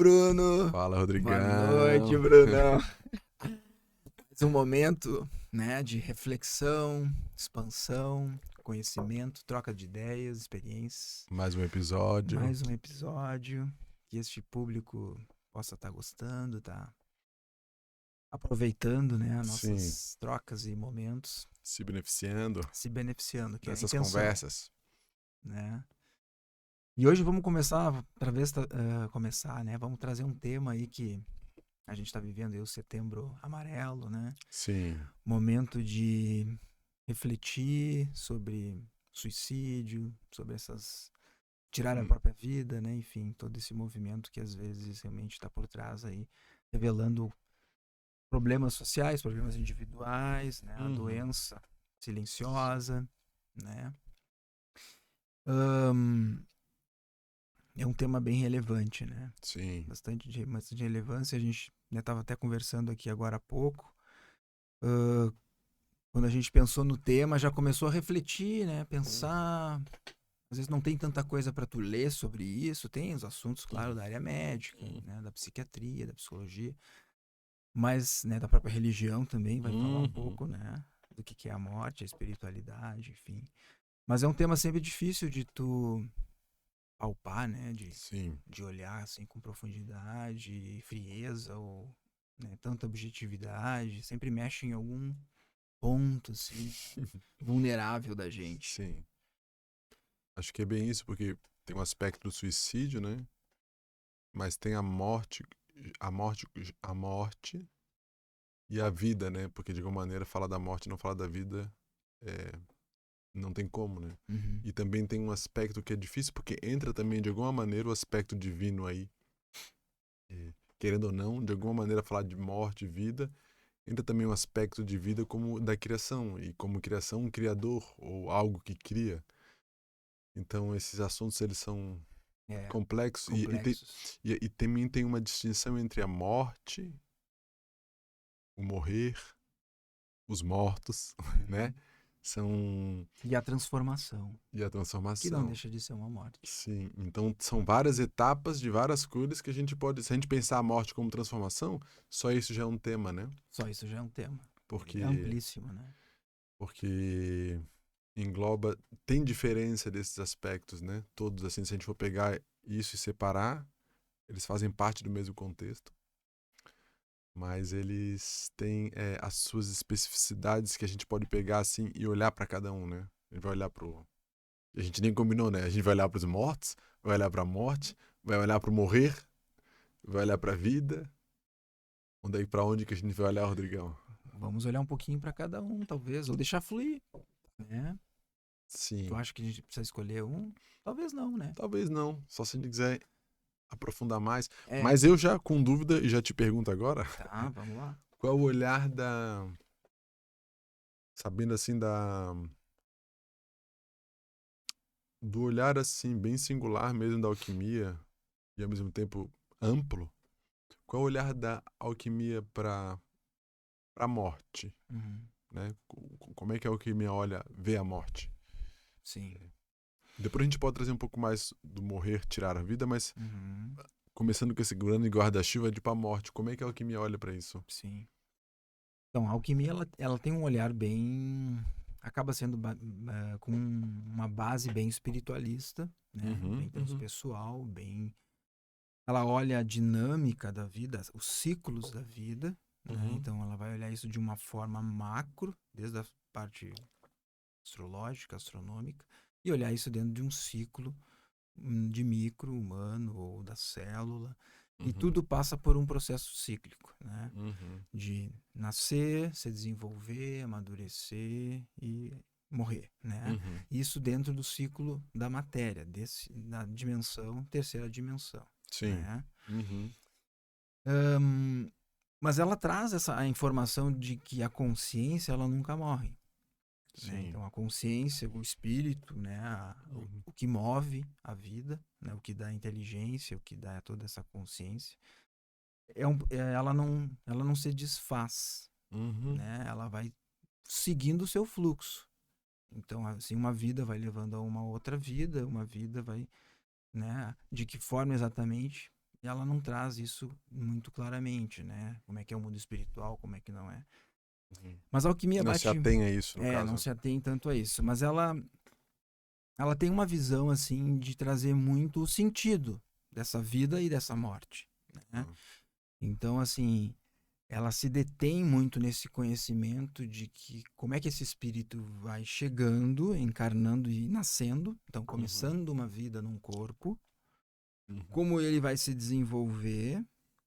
Bruno. Fala, Rodrigão. Boa noite, Brunão. Mais um momento, né, de reflexão, expansão, conhecimento, troca de ideias, experiências. Mais um episódio. Mais um episódio. Que este público possa estar gostando, tá aproveitando, né, as nossas trocas e momentos. Se beneficiando. Se beneficiando. Que dessas é a intenção, conversas. né? E hoje vamos começar, para ver se começar, né? Vamos trazer um tema aí que a gente está vivendo aí, o Setembro Amarelo, né? Sim. Momento de refletir sobre suicídio, sobre essas... tirar a própria vida, né? Enfim, todo esse movimento que às vezes realmente está por trás aí, revelando problemas sociais, problemas individuais, né? A doença silenciosa, né? É um tema bem relevante, né? Sim. Bastante relevância. A gente estava até conversando aqui agora há pouco. Quando a gente pensou no tema, já começou a refletir, né? Pensar. Às vezes não tem tanta coisa para tu ler sobre isso. Tem os assuntos, claro, da área médica, né? Da psiquiatria, da psicologia. Mas, né, da própria religião também vai falar um pouco, né? Do que é a morte, a espiritualidade, enfim. Mas é um tema sempre difícil de tu palpar, né, de olhar assim com profundidade e frieza ou, né, tanta objetividade, sempre mexe em algum ponto assim vulnerável da gente. Sim. Acho que é bem isso, porque tem um aspecto do suicídio, né? Mas tem a morte e a vida, né? Porque de alguma maneira falar da morte e não falar da vida não tem como, né? E também tem um aspecto que é difícil, porque entra também de alguma maneira o aspecto divino aí. Querendo ou não, de alguma maneira falar de morte e vida, entra também um aspecto de vida como da criação, e como criação um criador, ou algo que cria. Então esses assuntos eles são complexos. E também tem uma distinção entre a morte, o morrer, os mortos, né? E a transformação. E a transformação. Que não deixa de ser uma morte. Sim, então são várias etapas de várias coisas que a gente pode... Se a gente pensar a morte como transformação, só isso já é um tema, né? Só isso já é um tema. Porque, é amplíssimo, né? Porque engloba... Tem diferença desses aspectos, né? Todos, assim, se a gente for pegar isso e separar, eles fazem parte do mesmo contexto. Mas eles têm as suas especificidades que a gente pode pegar, assim, e olhar para cada um, né? A gente vai olhar pro... A gente nem combinou, né? A gente vai olhar para os mortos, vai olhar para a morte, vai olhar para o morrer, vai olhar para a vida. Para onde que a gente vai olhar, Rodrigão? Vamos olhar um pouquinho para cada um, talvez, ou deixar fluir, né? Sim. Tu acha que a gente precisa escolher um? Talvez não, né? Talvez não, só se a gente quiser aprofundar mais. Mas eu já, com dúvida, e já te pergunto agora. Tá, vamos lá. Qual o olhar sabendo assim do olhar assim bem singular mesmo da alquimia e ao mesmo tempo amplo, qual o olhar da alquimia para a morte, né? Como é que a alquimia vê a morte? Sim. Depois a gente pode trazer um pouco mais do morrer, tirar a vida, mas começando com esse grande guarda-chuva de para a morte, como é que a alquimia olha para isso? Sim. Então, a alquimia ela tem um olhar bem... acaba sendo com uma base bem espiritualista, né? Bem transpessoal, bem... Ela olha a dinâmica da vida, os ciclos da vida, né? Então ela vai olhar isso de uma forma macro, desde a parte astrológica, astronômica, e olhar isso dentro de um ciclo de micro, humano ou da célula. E tudo passa por um processo cíclico, né? De nascer, se desenvolver, amadurecer e morrer, né? Isso dentro do ciclo da matéria, na dimensão, terceira dimensão. Sim. Né? Mas ela traz a informação de que a consciência ela nunca morre. Né? Então a consciência, o espírito, né? O que move a vida, né? O que dá inteligência, o que dá toda essa consciência, ela não se desfaz, né? Ela vai seguindo o seu fluxo. Então assim uma vida vai levando a uma outra vida, uma vida vai, né? De que forma exatamente? ela não traz isso muito claramente, né? Como é que é o mundo espiritual, como é que não é. Mas a alquimia não se atém a isso, no caso. não se atém tanto a isso. Mas ela tem uma visão, assim, de trazer muito o sentido dessa vida e dessa morte, né? Então, assim, ela se detém muito nesse conhecimento de que como é que esse espírito vai chegando, encarnando e nascendo, então começando uma vida num corpo, como ele vai se desenvolver,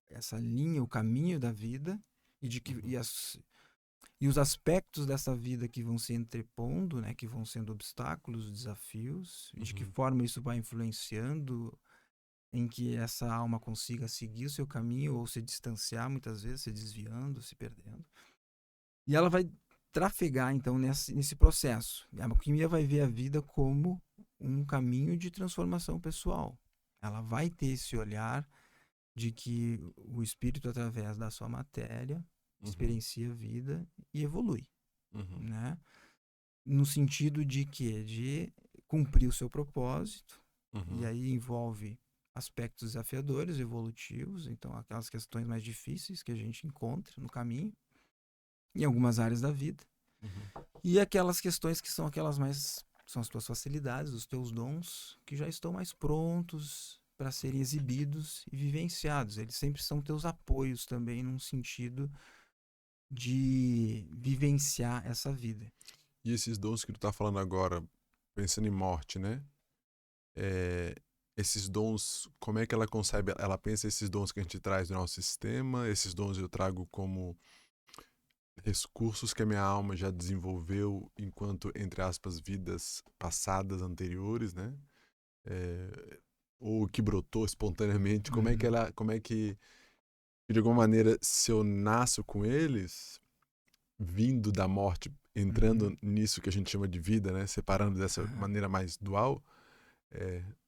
essa linha, o caminho da vida, e de que e os aspectos dessa vida que vão se entrepondo, né, que vão sendo obstáculos, desafios, de que forma isso vai influenciando em que essa alma consiga seguir o seu caminho ou se distanciar, muitas vezes se desviando, se perdendo. E ela vai trafegar, então, nesse processo. A alquimia vai ver a vida como um caminho de transformação pessoal. Ela vai ter esse olhar de que o espírito, através da sua matéria, experiencia a vida e evolui, né? No sentido de que de cumprir o seu propósito, e aí envolve aspectos desafiadores, evolutivos, então aquelas questões mais difíceis que a gente encontra no caminho, em algumas áreas da vida, e aquelas questões que são aquelas mais, são as tuas facilidades, os teus dons, que já estão mais prontos para serem exibidos e vivenciados. Eles sempre são teus apoios também, num sentido de vivenciar essa vida. E esses dons que tu tá falando agora, pensando em morte, né? Esses dons, como é que ela concebe? Ela pensa esses dons que a gente traz do nosso sistema, esses dons eu trago como recursos que a minha alma já desenvolveu enquanto, entre aspas, vidas passadas anteriores, né? Ou que brotou espontaneamente. Como é que, de alguma maneira, se eu nasço com eles, vindo da morte, entrando nisso que a gente chama de vida, né? Separando dessa maneira mais dual,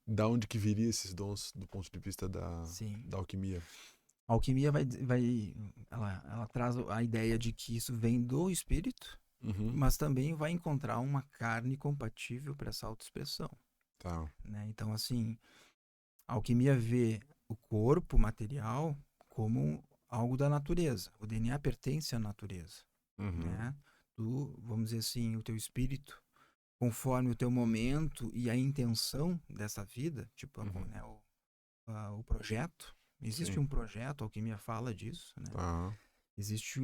da onde que viria esses dons do ponto de vista da alquimia? A alquimia ela traz a ideia de que isso vem do espírito, mas também vai encontrar uma carne compatível para essa autoexpressão. Tá. Né? Então, assim, a alquimia vê o corpo material como algo da natureza. O DNA pertence à natureza. Né? Vamos dizer assim, o teu espírito, conforme o teu momento e a intenção dessa vida, tipo né, o projeto. Existe um projeto, a alquimia fala disso, né? Existe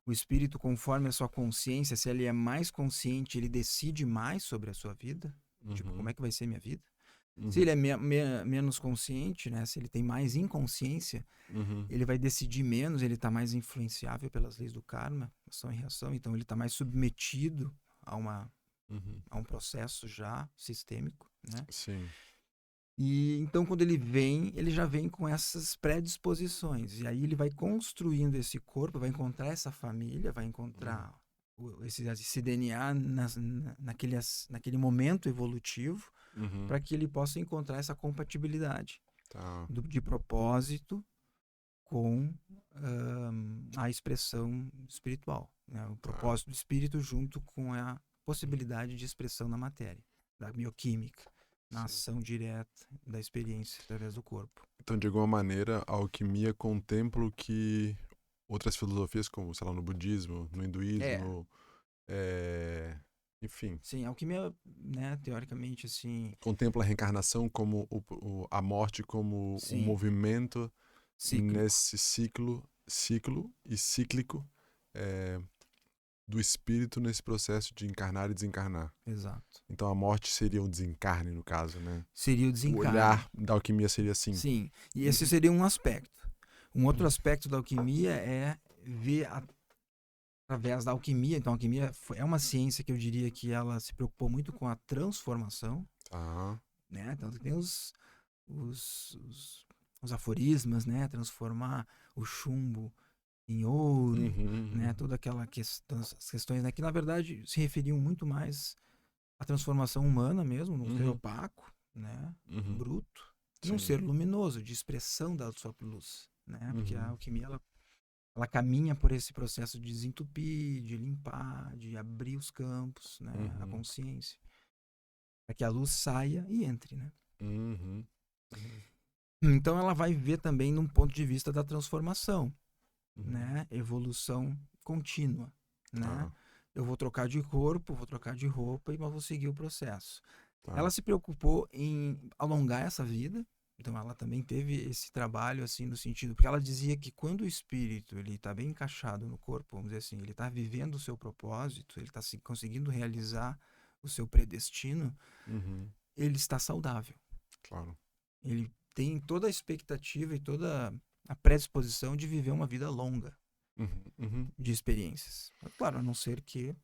o espírito, conforme a sua consciência, se ele é mais consciente, ele decide mais sobre a sua vida. Tipo, como é que vai ser minha vida? Se ele é menos consciente, né? Se ele tem mais inconsciência, ele vai decidir menos, ele está mais influenciável pelas leis do karma, ação e reação, então ele está mais submetido a um processo já sistêmico, né? Sim. E então quando ele já vem com essas predisposições, e aí ele vai construindo esse corpo, vai encontrar essa família, vai encontrar esse DNA naquele momento evolutivo, para que ele possa encontrar essa compatibilidade de propósito com a expressão espiritual, né? O propósito do espírito junto com a possibilidade de expressão na matéria, da bioquímica, na ação direta da experiência através do corpo. Então, de alguma maneira, a alquimia contempla o que outras filosofias, como, sei lá, no budismo, no hinduísmo, enfim. Sim, a alquimia, né, teoricamente, assim... Contempla a reencarnação como a morte como um movimento nesse ciclo e cíclico do espírito nesse processo de encarnar e desencarnar. Exato. Então a morte seria um desencarne, no caso, né? Seria o desencarne. O olhar da alquimia seria assim. Sim, e esse seria um aspecto. Um outro aspecto da alquimia é ver através da alquimia. Então a alquimia é uma ciência que eu diria que ela se preocupou muito com a transformação. Né? Então tem os aforismas, né? Transformar o chumbo em ouro, né? Toda aquela as questões, né? Que na verdade se referiam muito mais à transformação humana mesmo, num ser opaco, né? Bruto, num ser luminoso, de expressão da sua luz, né? Porque a alquimia ela caminha por esse processo de desentupir, de limpar, de abrir os campos, né? A consciência, para que a luz saia e entre, né? Então ela vai ver também num ponto de vista da transformação, né? Evolução contínua, né? Eu vou trocar de corpo, vou trocar de roupa, mas vou seguir o processo. Ela se preocupou em alongar essa vida, então ela também teve esse trabalho assim no sentido, porque ela dizia que quando o espírito ele está bem encaixado no corpo, vamos dizer assim, ele está vivendo o seu propósito, ele está conseguindo realizar o seu predestino, ele está saudável. Claro. Ele tem toda a expectativa e toda a predisposição de viver uma vida longa de experiências. Claro, a não ser que,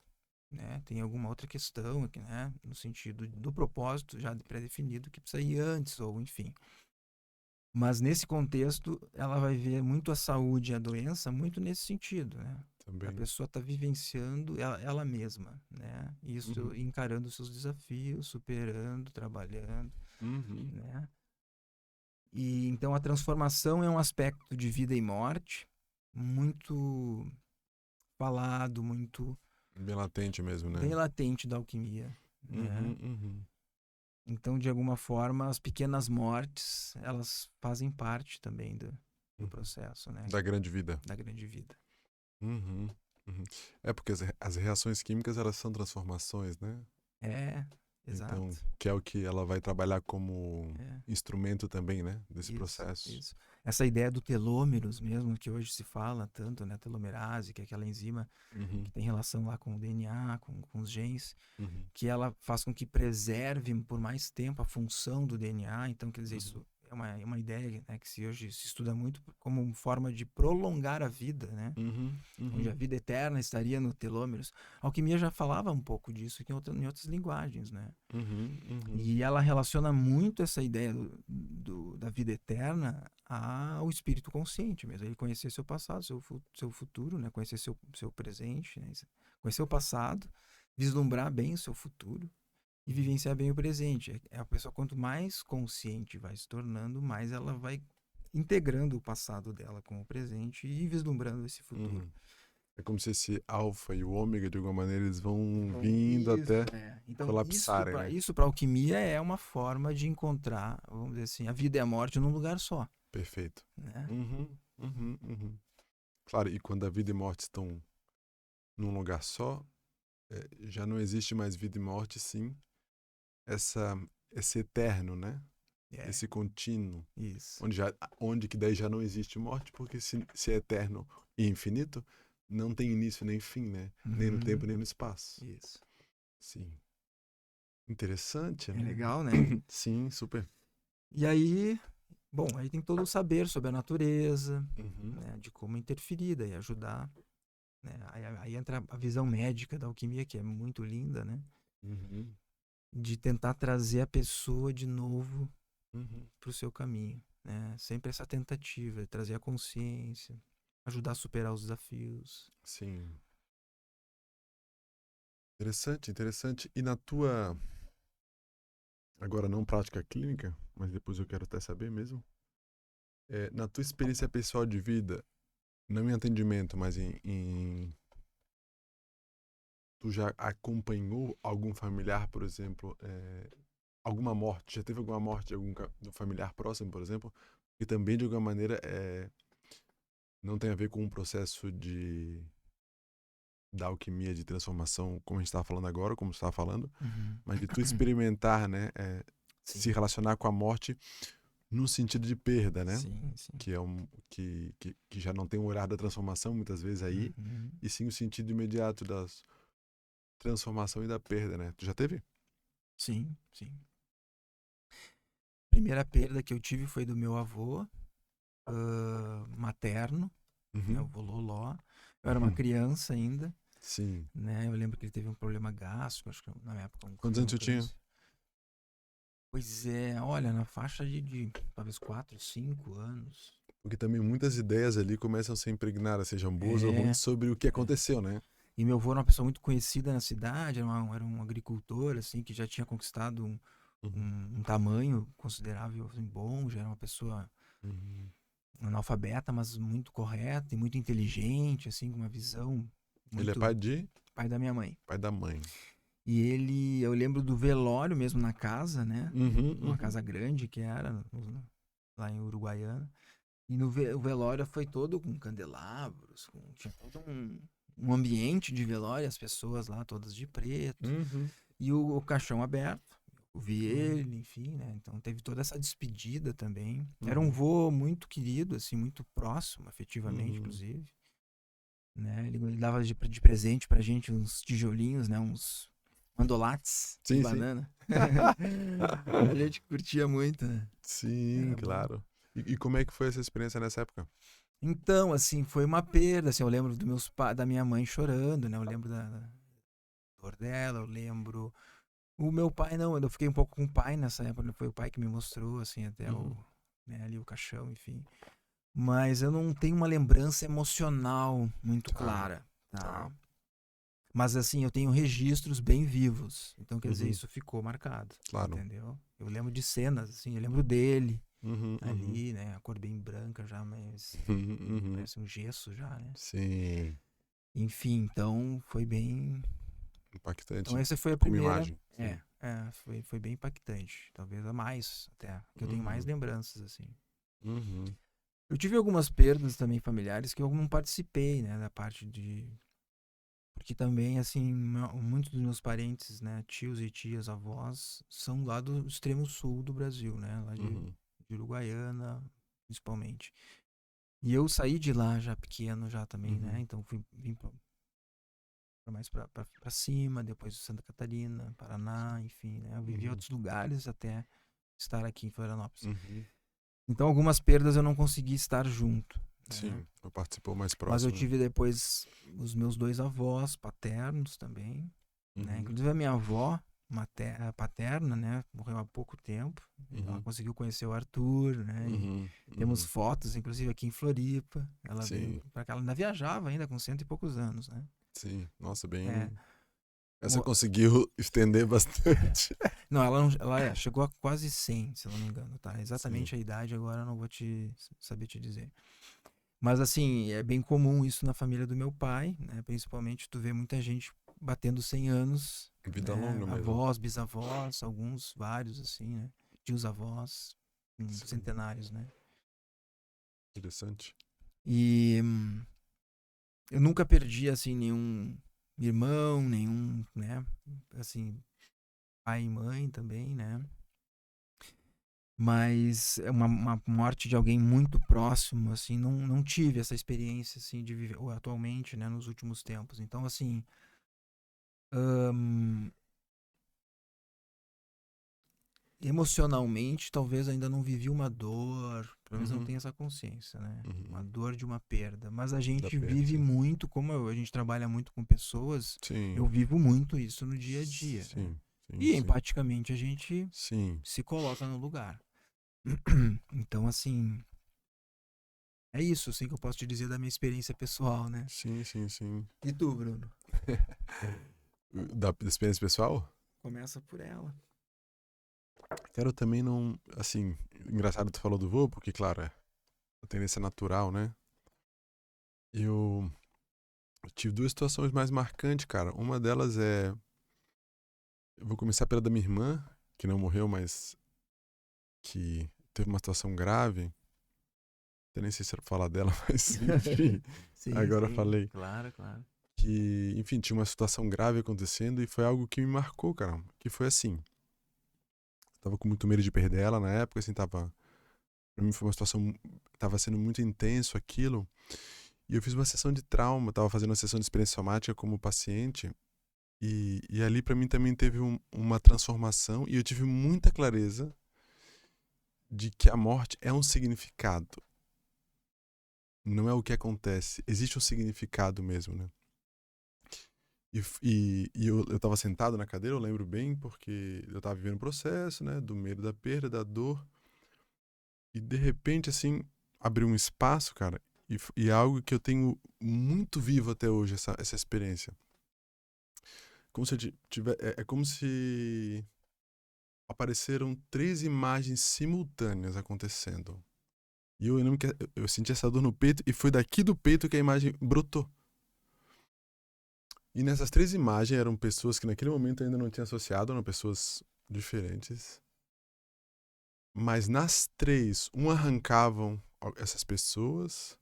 né, tem alguma outra questão aqui, né, no sentido do propósito já pré-definido que precisa ir antes, ou enfim. Mas nesse contexto, ela vai ver muito a saúde e a doença muito nesse sentido, né? Também. A pessoa está vivenciando ela mesma, né? Isso, encarando os seus desafios, superando, trabalhando, né? E então a transformação é um aspecto de vida e morte muito falado, muito bem latente mesmo, né? Bem latente da alquimia, né? Então, de alguma forma, as pequenas mortes, elas fazem parte também do processo, né? Da grande vida. Da grande vida. É porque as reações químicas, elas são transformações, né? Exato. Então, que é o que ela vai trabalhar como instrumento também, né? Desse processo. Isso. Essa ideia do telômeros mesmo, que hoje se fala tanto, né? Telomerase, que é aquela enzima que tem relação lá com o DNA, com os genes, que ela faz com que preserve por mais tempo a função do DNA. Então, quer dizer, isso é uma ideia, né, que hoje se estuda muito como forma de prolongar a vida, né? Onde a vida eterna estaria no telômeros. A alquimia já falava um pouco disso em outras linguagens, né? E ela relaciona muito essa ideia da vida eterna ao espírito consciente mesmo. Ele conhecer seu passado, seu futuro, né? Conhecer seu presente, né? Conhecer o passado, vislumbrar bem o seu futuro e vivenciar bem o presente. A pessoa, quanto mais consciente vai se tornando, mais ela vai integrando o passado dela com o presente e vislumbrando esse futuro. É como se esse alfa e o ômega, de alguma maneira, eles vão vindo até então, colapsarem. Isso para a alquimia é uma forma de encontrar, vamos dizer assim, a vida e a morte num lugar só. Perfeito. Né? Claro, e quando a vida e a morte estão num lugar só, já não existe mais vida e morte, sim. Esse eterno, né? Esse contínuo. Isso. Onde que daí já não existe morte, porque se é eterno e infinito, não tem início nem fim, né? Nem no tempo, nem no espaço. Isso. Sim. Interessante, né? É legal, né? Sim, super. E aí, bom, aí tem todo o saber sobre a natureza, né, de como interferir e ajudar. Né? Aí entra a visão médica da alquimia, que é muito linda, né? De tentar trazer a pessoa de novo para o seu caminho, né? Sempre essa tentativa de trazer a consciência, ajudar a superar os desafios. Sim. Interessante, interessante. E na tua, agora não prática clínica, mas depois eu quero até saber mesmo, na tua experiência pessoal de vida, não em atendimento, mas tu já acompanhou algum familiar, por exemplo, alguma morte? Já teve alguma morte de algum familiar próximo, por exemplo? Que também, de alguma maneira, não tem a ver com um processo da alquimia, de transformação, como a gente estava falando agora, como você estava falando, mas de tu experimentar, né? Se relacionar com a morte no sentido de perda, né? Sim. Que que já não tem o olhar da transformação muitas vezes aí, e sim o sentido imediato da transformação e da perda, né? Tu já teve? Sim. A primeira perda que eu tive foi do meu avô materno, né, o avô Loló. Eu era uma criança ainda. Sim. Né? Eu lembro que ele teve um problema gástrico, acho que na época. Quantos anos tu tinha? Pois é, olha, na faixa de talvez 4, 5 anos. Porque também muitas ideias ali começam a ser impregnadas, sejam boas ou ruins, sobre o que aconteceu, né? E meu avô era uma pessoa muito conhecida na cidade, era um agricultor, assim, que já tinha conquistado um tamanho considerável, assim, bom, já era uma pessoa analfabeta, mas muito correta e muito inteligente, assim, com uma visão muito... Ele é pai de? Pai da minha mãe. Pai da mãe. E eu lembro do velório mesmo na casa, né? Uma casa grande que era, lá em Uruguaiana. E no o velório foi todo com candelabros, tinha todo um ambiente de velório, as pessoas lá todas de preto. E o caixão aberto. Eu vi ele, enfim, né? Então teve toda essa despedida também. Era um vô muito querido, assim, muito próximo, afetivamente, inclusive. Né? Ele dava de presente pra gente uns tijolinhos, né? Uns mandolates de banana. A gente curtia muito, né? Sim, claro. E como é que foi essa experiência nessa época? Então, assim, foi uma perda, assim, eu lembro da minha mãe chorando, né? Eu lembro da dor dela, eu lembro... O meu pai, não, eu fiquei um pouco com o pai nessa época, foi o pai que me mostrou, assim, até ali o caixão, enfim. Mas eu não tenho uma lembrança emocional muito clara, tá? Mas, assim, eu tenho registros bem vivos, então, quer dizer, isso ficou marcado, entendeu? Eu lembro de cenas, assim, eu lembro dele ali, né? A cor bem branca já, mas parece um gesso já, né? Sim. Enfim, então, foi bem... Impactante. Então essa foi a como primeira. Imagem. Foi bem impactante. Talvez a mais, até. Que eu tenho mais lembranças, assim. Eu tive algumas perdas também familiares que eu não participei, né? Da parte de... Porque também, assim, muitos dos meus parentes, né? Tios e tias, avós, são lá do extremo sul do Brasil, né? Lá de Uruguaiana, principalmente. E eu saí de lá já pequeno, já também, né? Então vim mais pra cima, depois Santa Catarina, Paraná, enfim, né? Eu vivi em outros lugares até estar aqui em Florianópolis. Então algumas perdas eu não consegui estar junto. Sim, né? eu participou mais próximo. Mas eu tive depois os meus 2 avós paternos também, né? Inclusive a minha avó paterna, né? Morreu há pouco tempo. Ela conseguiu conhecer o Arthur, né? E temos fotos, inclusive aqui em Floripa. Ela veio para cá, ela ainda viajava ainda com 100 e poucos anos, né? Sim, nossa, bem... Essa conseguiu estender bastante. Não, ela chegou a quase 100, se eu não me engano, tá? Exatamente a idade agora eu não vou saber te dizer. Mas assim, é bem comum isso na família do meu pai, né? Principalmente tu vê muita gente batendo 100 anos. Vida né? longa mesmo. Avós, bisavós, vários assim, né? Tios avós, centenários, né? Interessante. E eu nunca perdi, assim, nenhum irmão, nenhum, né? Assim, pai e mãe também, né? Mas uma morte de alguém muito próximo, assim, não tive essa experiência, assim, de viver atualmente, né, nos últimos tempos. Então, assim, emocionalmente, talvez ainda não vivi uma dor, pelo menos não tenho essa consciência, né? Uma dor de uma perda. Mas a gente vive muito, como a gente trabalha muito com pessoas, eu vivo muito isso no dia a dia. Né? E empaticamente a gente se coloca no lugar. Então, assim, é isso, assim, que eu posso te dizer da minha experiência pessoal, né? Sim. E tu, Bruno? Da experiência pessoal? Começa por ela. Cara, eu também não... Assim, engraçado tu falou do vô, porque, claro, a tendência natural, né? Eu tive 2 situações mais marcantes, cara. Uma delas é... Eu vou começar pela da minha irmã, que não morreu, mas que teve uma situação grave. Eu nem sei se era falar dela, mas enfim. Agora falei. Claro. Que, enfim, tinha uma situação grave acontecendo e foi algo que me marcou, cara. Que foi assim. Tava com muito medo de perder ela na época, assim, tava... Pra mim foi uma situação... Tava sendo muito intenso aquilo. E eu fiz uma sessão de trauma, tava fazendo uma sessão de experiência somática como paciente. E ali pra mim também teve uma transformação e eu tive muita clareza de que a morte é um significado. Não é o que acontece. Existe um significado mesmo, né? E eu tava sentado na cadeira, eu lembro bem, porque eu tava vivendo o processo, né? Do medo da perda, da dor. E de repente, assim, abriu um espaço, cara. E é algo que eu tenho muito vivo até hoje, essa experiência. Como se eu é como se apareceram 3 imagens simultâneas acontecendo. E eu lembro que eu senti essa dor no peito e foi daqui do peito que a imagem brotou. E nessas 3 imagens eram pessoas que naquele momento eu ainda não tinha associado, eram pessoas diferentes. Mas nas 3, arrancavam essas pessoas,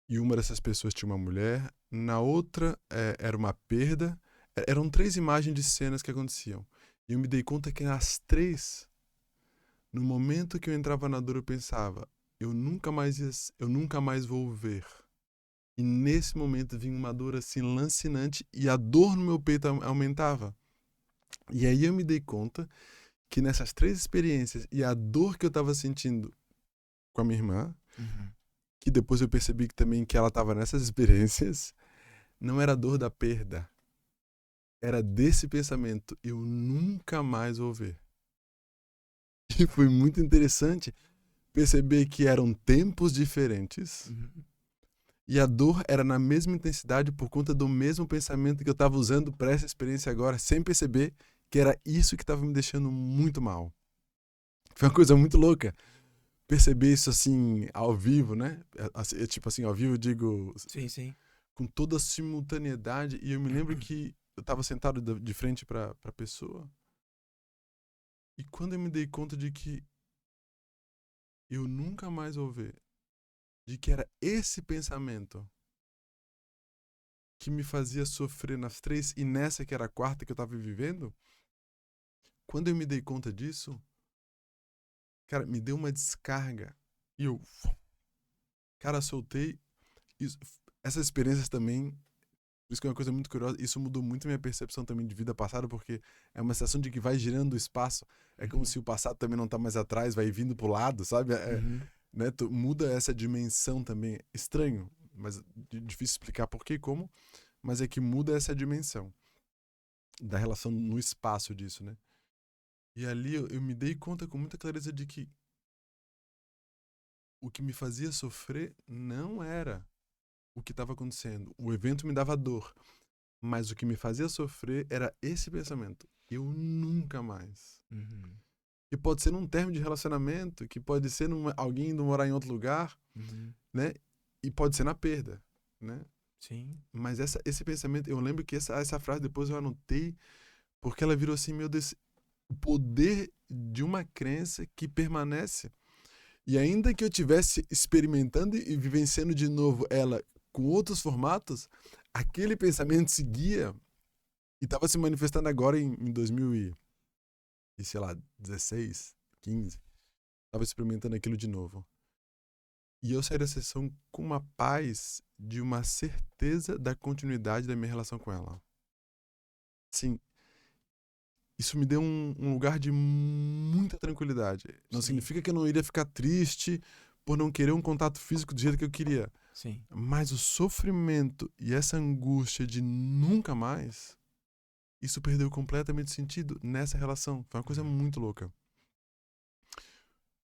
e uma dessas pessoas tinha uma mulher, na outra era uma perda. Eram 3 imagens de cenas que aconteciam. E eu me dei conta que nas 3, no momento que eu entrava na dor, eu pensava, eu nunca mais vou ver. E nesse momento vinha uma dor assim lancinante e a dor no meu peito aumentava. E aí eu me dei conta que nessas 3 experiências e a dor que eu estava sentindo com a minha irmã, que depois eu percebi que também que ela estava nessas experiências, não era a dor da perda. Era desse pensamento, eu nunca mais vou ver. E foi muito interessante perceber que eram tempos diferentes. E a dor era na mesma intensidade por conta do mesmo pensamento que eu estava usando para essa experiência agora, sem perceber que era isso que estava me deixando muito mal. Foi uma coisa muito louca perceber isso assim, ao vivo, né? Tipo assim, ao vivo eu digo... Sim, sim. Com toda a simultaneidade. E eu me lembro que eu estava sentado de frente para a pessoa. E quando eu me dei conta de que eu nunca mais vou ver, de que era esse pensamento que me fazia sofrer nas 3 e nessa que era a 4 que eu tava vivendo, quando eu me dei conta disso, cara, me deu uma descarga. E eu, cara, soltei. Isso, essas experiências também, por isso que é uma coisa muito curiosa, isso mudou muito a minha percepção também de vida passada, porque é uma sensação de que vai girando o espaço. É como se o passado também não tá mais atrás, vai vindo pro lado, sabe? Né? Muda essa dimensão também. Estranho, mas difícil explicar por que e como, mas é que muda essa dimensão da relação no espaço disso, né? E ali eu me dei conta com muita clareza de que o que me fazia sofrer não era o que estava acontecendo. O evento me dava dor, mas o que me fazia sofrer era esse pensamento. Eu nunca mais. E pode ser num termo de relacionamento, que pode ser alguém indo morar em outro lugar, né? E pode ser na perda, né? Sim. Mas esse pensamento, eu lembro que essa frase depois eu anotei, porque ela virou assim, meu Deus, o poder de uma crença que permanece. E ainda que eu estivesse experimentando e vivenciando de novo ela com outros formatos, aquele pensamento seguia e estava se manifestando agora em 2000 e sei lá, 16, 15. Estava experimentando aquilo de novo. E eu saí da sessão com uma paz de uma certeza da continuidade da minha relação com ela. Sim, isso me deu um lugar de muita tranquilidade. Não Sim. significa que eu não iria ficar triste por não querer um contato físico do jeito que eu queria. Sim. Mas o sofrimento e essa angústia de nunca mais, isso perdeu completamente sentido nessa relação. Foi uma coisa muito louca.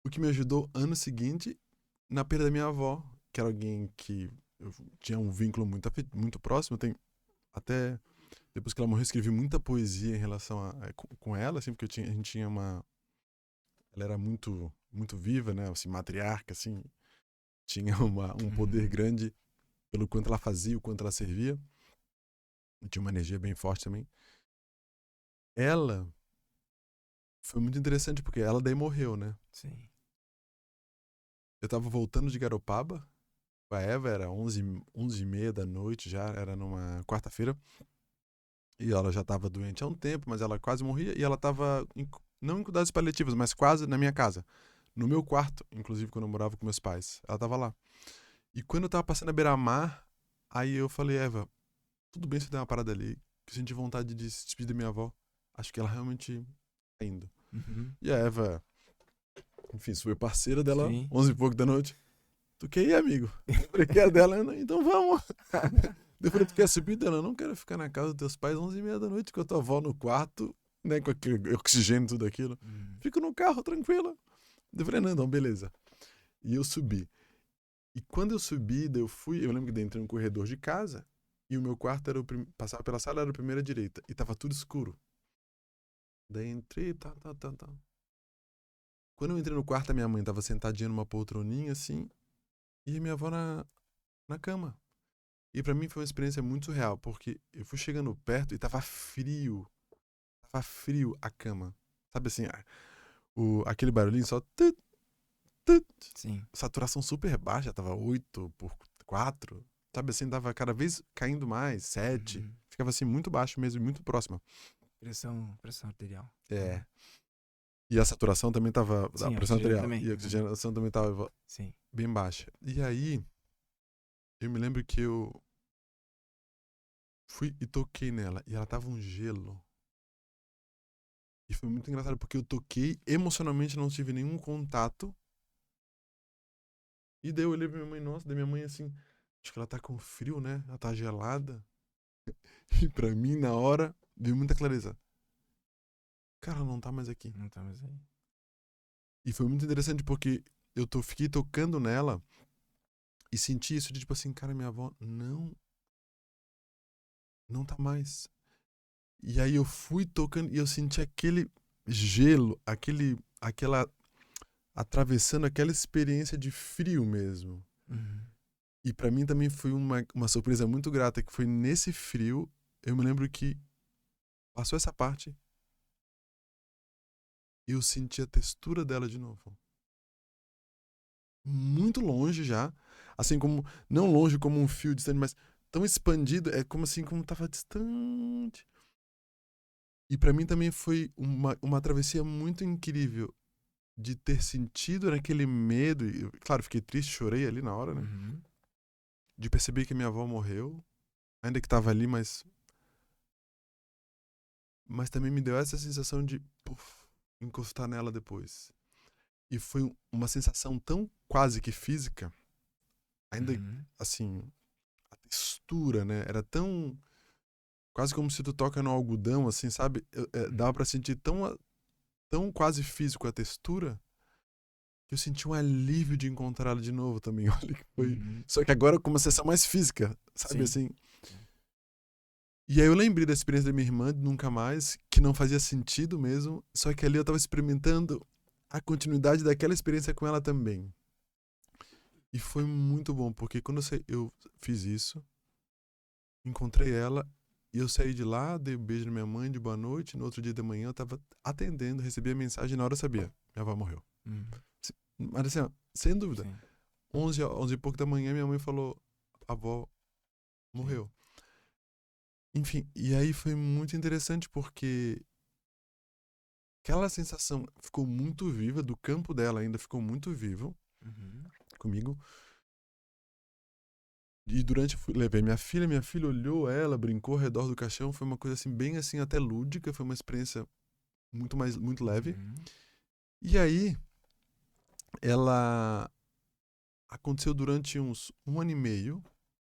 O que me ajudou ano seguinte na perda da minha avó, que era alguém que eu tinha um vínculo muito próximo. Eu tenho até depois que ela morreu, eu escrevi muita poesia em relação com ela, assim, porque a gente tinha uma... Ela era muito, muito viva, né? Assim, matriarca, assim. Tinha um poder grande pelo quanto ela fazia, o quanto ela servia. E tinha uma energia bem forte também. Ela foi muito interessante, porque ela daí morreu, né? Sim. Eu tava voltando de Garopaba com a Eva, era 11h30 da noite já, era numa quarta-feira. E ela já tava doente há um tempo, mas ela quase morria. E ela tava, não em cuidados paliativos, mas quase na minha casa. No meu quarto, inclusive, quando eu morava com meus pais. Ela tava lá. E quando eu tava passando a beira-mar, aí eu falei, Eva, tudo bem se eu der uma parada ali, que eu senti vontade de se despedir da minha avó. Acho que ela realmente tá indo. E a Eva, enfim, foi parceira dela, Sim. 11 e pouco da noite. Tu quer ir, amigo? Eu falei, quer dela? Então vamos. Eu falei, tu quer subir dela? Eu não quero ficar na casa dos teus pais 11h30 da noite com a tua avó no quarto, né, com aquele oxigênio e tudo aquilo. Fico no carro, tranquila. Eu falei, não, então, beleza. E eu subi. E quando eu subi, daí eu lembro que daí entrei no corredor de casa, e o meu quarto era passava pela sala, era a primeira direita, e tava tudo escuro. Daí entrei, tá. Quando eu entrei no quarto, a minha mãe tava sentadinha numa poltroninha, assim, e a minha avó na cama. E pra mim foi uma experiência muito surreal, porque eu fui chegando perto e tava frio. Tava frio a cama. Sabe assim, aquele barulhinho só... Tut, tut, Sim. saturação super baixa, tava 8/4. Sabe assim, dava cada vez caindo mais, 7. Ficava assim muito baixo mesmo, muito próxima. Pressão arterial. É. E a saturação também tava... Sim, a pressão arterial. também. E a oxigenação também tava Sim. bem baixa. E aí, eu me lembro que eu fui e toquei nela. E ela tava um gelo. E foi muito engraçado, porque eu toquei, emocionalmente não tive nenhum contato. E daí eu olhei pra minha mãe, nossa, da minha mãe assim, acho que ela tá com frio, né? Ela tá gelada. E pra mim, na hora, veio muita clareza. Cara, ela não tá mais aqui. Não tá mais aí. E foi muito interessante porque fiquei tocando nela e senti isso de tipo assim, cara, minha avó não tá mais. E aí eu fui tocando e eu senti aquele gelo, aquela atravessando aquela experiência de frio mesmo. E pra mim também foi uma surpresa muito grata, que foi nesse frio, eu me lembro que passou essa parte e eu senti a textura dela de novo. Muito longe já, assim como, não longe como um fio distante, mas tão expandido, é como assim, como tava distante. E pra mim também foi uma travessia muito incrível de ter sentido naquele medo, e, claro, fiquei triste, chorei ali na hora, né? De perceber que minha avó morreu, ainda que tava ali, mas também me deu essa sensação de encostar nela depois. E foi uma sensação tão quase que física, ainda assim, a textura, né? Era tão quase como se tu toca no algodão, assim, sabe? Dava pra sentir tão quase físico a textura, que eu senti um alívio de encontrá-la de novo também. Olha que foi. Só que agora com uma sensação mais física, sabe? Sim. Assim. E aí eu lembrei da experiência da minha irmã de Nunca Mais, que não fazia sentido mesmo, só que ali eu tava experimentando a continuidade daquela experiência com ela também. E foi muito bom, porque quando eu fiz isso, encontrei ela, e eu saí de lá, dei um beijo na minha mãe de boa noite, no outro dia de manhã eu tava atendendo, recebi a mensagem, na hora eu sabia, minha avó morreu. Mas assim, ó, sem dúvida. Sim. 11 e pouco da manhã, minha mãe falou, a avó morreu. Sim. Enfim, e aí foi muito interessante porque aquela sensação ficou muito viva, do campo dela ainda ficou muito vivo comigo. E levei minha filha olhou ela, brincou ao redor do caixão, foi uma coisa assim, bem assim, até lúdica, foi uma experiência muito leve. E aí, ela aconteceu durante uns 1 ano e meio,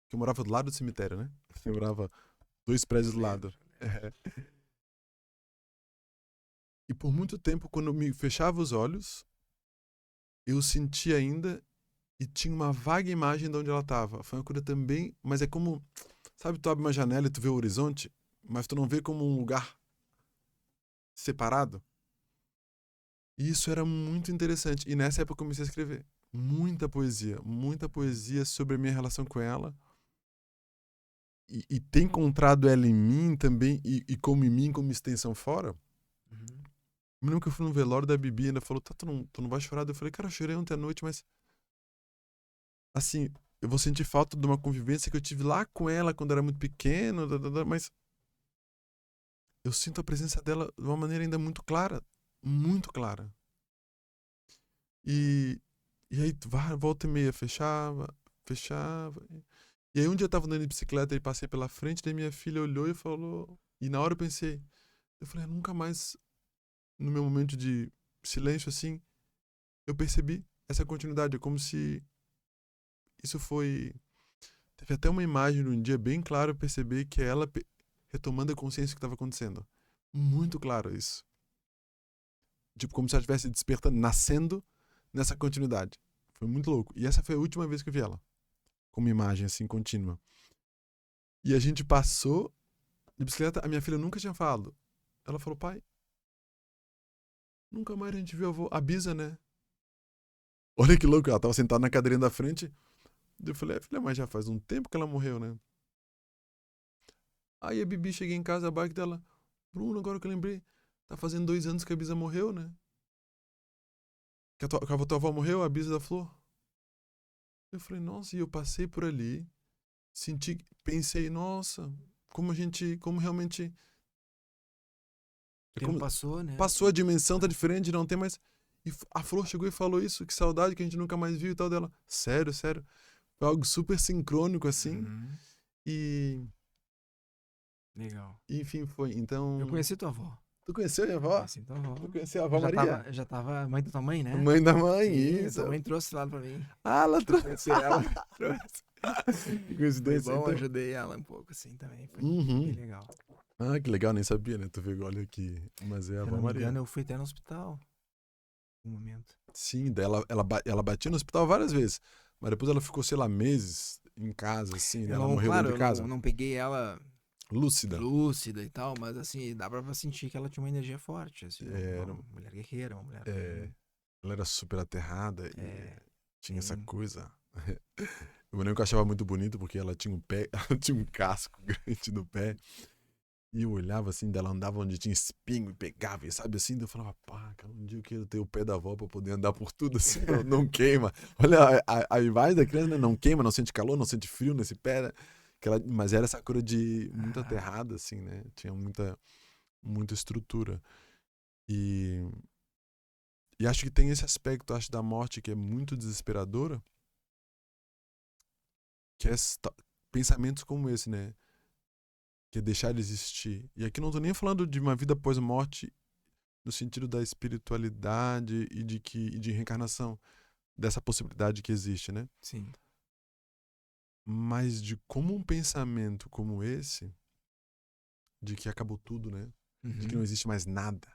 que eu morava do lado do cemitério, né? Eu morava 2 prédios do lado. É. E por muito tempo, quando eu me fechava os olhos, eu sentia ainda e tinha uma vaga imagem de onde ela estava. Foi uma coisa também, mas é como, sabe, tu abre uma janela e tu vê o horizonte, mas tu não vê como um lugar separado. E isso era muito interessante. E nessa época eu comecei a escrever muita poesia sobre a minha relação com ela. E ter encontrado ela em mim também, e como em mim, como extensão fora. Eu lembro que eu fui no velório da Bibi e ainda falou, tá, tu não vai chorar? Eu falei, cara, eu chorei ontem à noite, mas assim, eu vou sentir falta de uma convivência que eu tive lá com ela quando era muito pequeno, mas eu sinto a presença dela de uma maneira ainda muito clara, muito clara. E aí, volta e meia, fechava. E aí um dia eu tava andando de bicicleta e passei pela frente, daí minha filha olhou e falou, e na hora eu falei, nunca mais, no meu momento de silêncio assim, eu percebi essa continuidade, é como se isso foi... Teve até uma imagem num dia bem claro, perceber que é ela retomando a consciência do que estava acontecendo. Muito claro isso. Tipo, como se ela estivesse despertando, nascendo nessa continuidade. Foi muito louco. E essa foi a última vez que eu vi ela. Com uma imagem assim, contínua. E a gente passou de bicicleta, a minha filha nunca tinha falado. Ela falou, pai, nunca mais a gente viu a avó. A Bisa, né? Olha que louco, ela tava sentada na cadeirinha da frente. Eu falei, filha, mas já faz um tempo que ela morreu, né? Aí a Bibi cheguei em casa, a bike dela, Bruno, agora que eu lembrei, tá fazendo 2 anos que a Bisa morreu, né? que a tua avó morreu, a bisa da flor. Eu falei, nossa, e eu passei por ali, pensei, nossa, como realmente... O tempo passou, né? Passou, a dimensão tá diferente, não tem mais... E a flor chegou e falou isso, que saudade que a gente nunca mais viu e tal dela. Sério. Foi algo super sincrônico, assim. E... Legal. Enfim, foi. Então... Eu conheci tua avó. Tu conheceu a minha avó? Conheci tua avó. Tu conheceu a avó Maria? Já tava mãe da tua mãe, né? Mãe da mãe, Sim, isso. tua mãe trouxe lá pra mim. Ah, ela trouxe. Conheci ela. Que coincidência. Foi bom, então... ajudei ela um pouco, assim, também. Foi bem legal. Ah, que legal, nem sabia, né? Tu viu, olha aqui. Mas é a avó Maria. Se não me engano, eu fui até no hospital. Um momento. Sim, daí ela batia no hospital várias vezes. Mas depois ela ficou, sei lá, meses em casa, assim. Ela morreu dentro de casa. Eu não peguei ela lúcida e tal, mas assim, dá pra sentir que ela tinha uma energia forte, assim. Uma mulher guerreira, uma mulher... Ela era super aterrada e tinha essa coisa. Eu me lembro que eu achava muito bonito porque ela tinha um casco grande no pé. E eu olhava assim, dela andava onde tinha espinho e pegava, e sabe assim? Daí eu falava, pá, cara, um dia eu quero ter o pé da avó pra poder andar por tudo assim, não queima. Olha, a imagem da criança, né? Não queima, não sente calor, não sente frio nesse pé, né? Mas era essa cor de muito aterrada, assim, né? Tinha muita estrutura. E acho que tem esse aspecto, acho, da morte que é muito desesperadora, que é pensamentos como esse, né? Que é deixar de existir. E aqui não tô nem falando de uma vida pós-morte no sentido da espiritualidade e de reencarnação, dessa possibilidade que existe, né? Sim. Mas de como um pensamento como esse, de que acabou tudo, né? De que não existe mais nada,